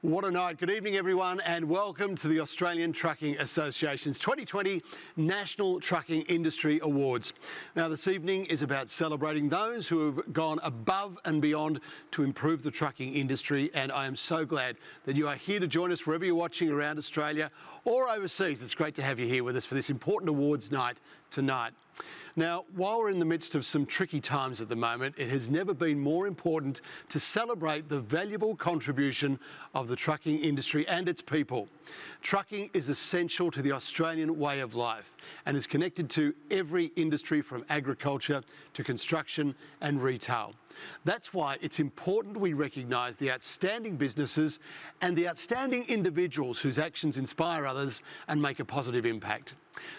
What a night. Good evening, everyone, and welcome to the Australian Trucking Association's 2020 National Trucking Industry Awards. Now, this evening is about celebrating those who have gone above and beyond to improve the trucking industry, and I am so glad that you are here to join us wherever you're watching around Australia or overseas. It's great to have you here with us for this important awards night tonight. Now, while we're in the midst of some tricky times at the moment, it has never been more important to celebrate the valuable contribution of the trucking industry and its people. Trucking is essential to the Australian way of life and is connected to every industry from agriculture to construction and retail. That's why it's important we recognise the outstanding businesses and the outstanding individuals whose actions inspire others and make a positive impact.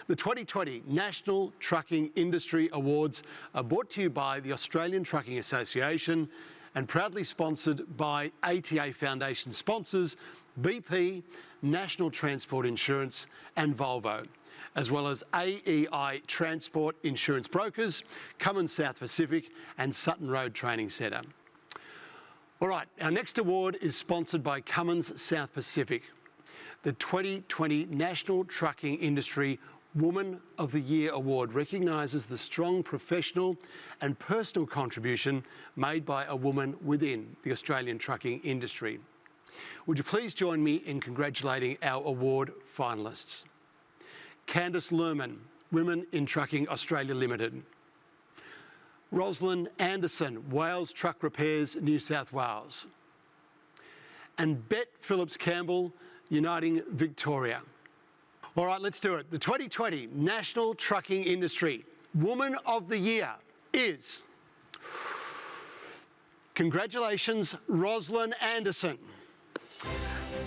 The 2020 National Trucking Industry Awards are brought to you by the Australian Trucking Association and proudly sponsored by ATA Foundation sponsors BP, National Transport Insurance and Volvo, as well as AEI Transport Insurance Brokers, Cummins South Pacific and Sutton Road Training Centre. All right, our next award is sponsored by Cummins South Pacific. The 2020 National Trucking Industry Woman of the Year Award recognises the strong professional and personal contribution made by a woman within the Australian trucking industry. Would you please join me in congratulating our award finalists? Candice Lerman, Women in Trucking Australia Limited. Rosalind Anderson, Wales Truck Repairs, New South Wales. And Bet Phillips-Campbell, Uniting Victoria. All right, let's do it. The 2020 National Trucking Industry Woman of the Year is, congratulations, Rosalind Anderson.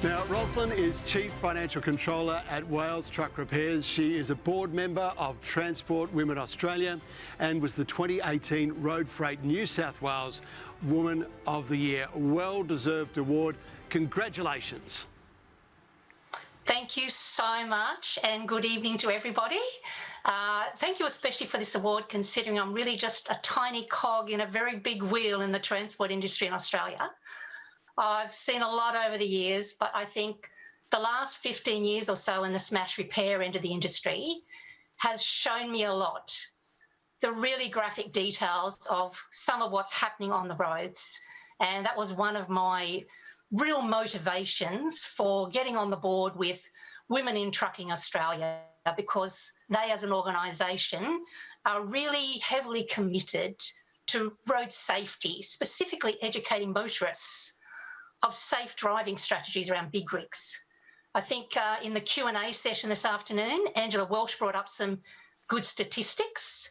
Now, Rosalind is Chief Financial Controller at Wales Truck Repairs. She is a board member of Transport Women Australia and was the 2018 Road Freight New South Wales Woman of the Year. Well-deserved award. Congratulations. Thank you so much and good evening to everybody. Thank you especially for this award, considering I'm really just a tiny cog in a very big wheel in the transport industry in Australia. I've seen a lot over the years, but I think the last 15 years or so in the smash repair end of the industry has shown me a lot. The really graphic details of some of what's happening on the roads. And that was one of my real motivations for getting on the board with Women in Trucking Australia, because they as an organisation are really heavily committed to road safety, specifically educating motorists of safe driving strategies around big rigs. I think in the Q&A session this afternoon, Angela Welsh brought up some good statistics,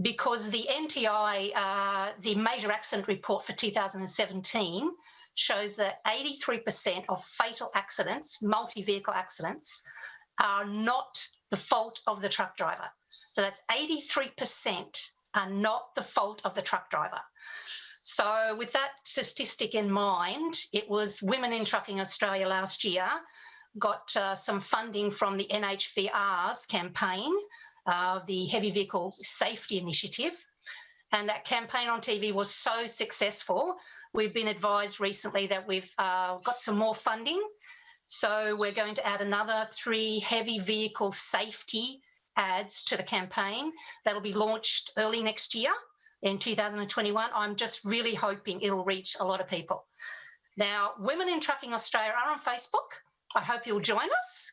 because the NTI, the Major Accident Report for 2017, shows that 83% of fatal accidents, multi-vehicle accidents, are not the fault of the truck driver. So that's 83% are not the fault of the truck driver. So with that statistic in mind, it was Women in Trucking Australia last year got some funding from the NHVR's campaign, the Heavy Vehicle Safety Initiative. And that campaign on TV was so successful, we've been advised recently that we've got some more funding. So we're going to add another 3 heavy vehicle safety ads to the campaign. That'll be launched early next year in 2021. I'm just really hoping it'll reach a lot of people. Now, Women in Trucking Australia are on Facebook. I hope you'll join us.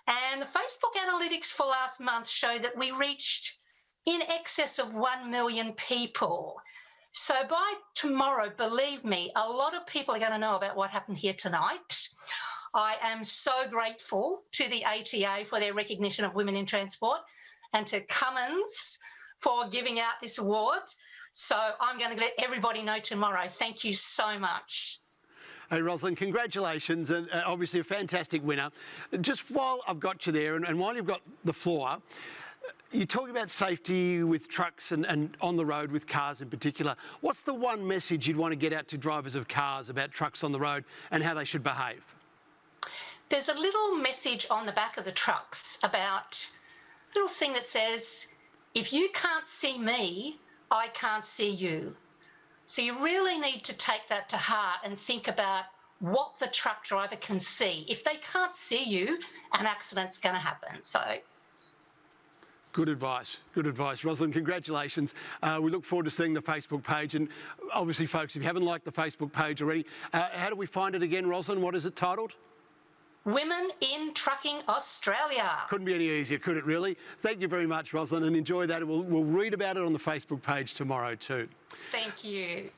And the Facebook analytics for last month show that we reached in excess of 1 million people. So by tomorrow, believe me, a lot of people are going to know about what happened here tonight. I am so grateful to the ATA for their recognition of women in transport and to Cummins for giving out this award. So I'm going to let everybody know tomorrow. Thank you so much. Hey, Rosalind, congratulations, and obviously a fantastic winner. Just while I've got you there and while you've got the floor, you talk about safety with trucks and on the road with cars in particular. What's the one message you'd want to get out to drivers of cars about trucks on the road and how they should behave? There's a little message on the back of the trucks about a little thing that says, if you can't see me, I can't see you. So you really need to take that to heart and think about what the truck driver can see. If they can't see you, an accident's going to happen. So. Good advice, Rosalind. Congratulations. We look forward to seeing the Facebook page. And obviously, folks, if you haven't liked the Facebook page already, how do we find it again, Rosalind? What is it titled? Women in Trucking Australia. Couldn't be any easier, could it really? Thank you very much, Rosalind, and enjoy that. We'll read about it on the Facebook page tomorrow too. Thank you.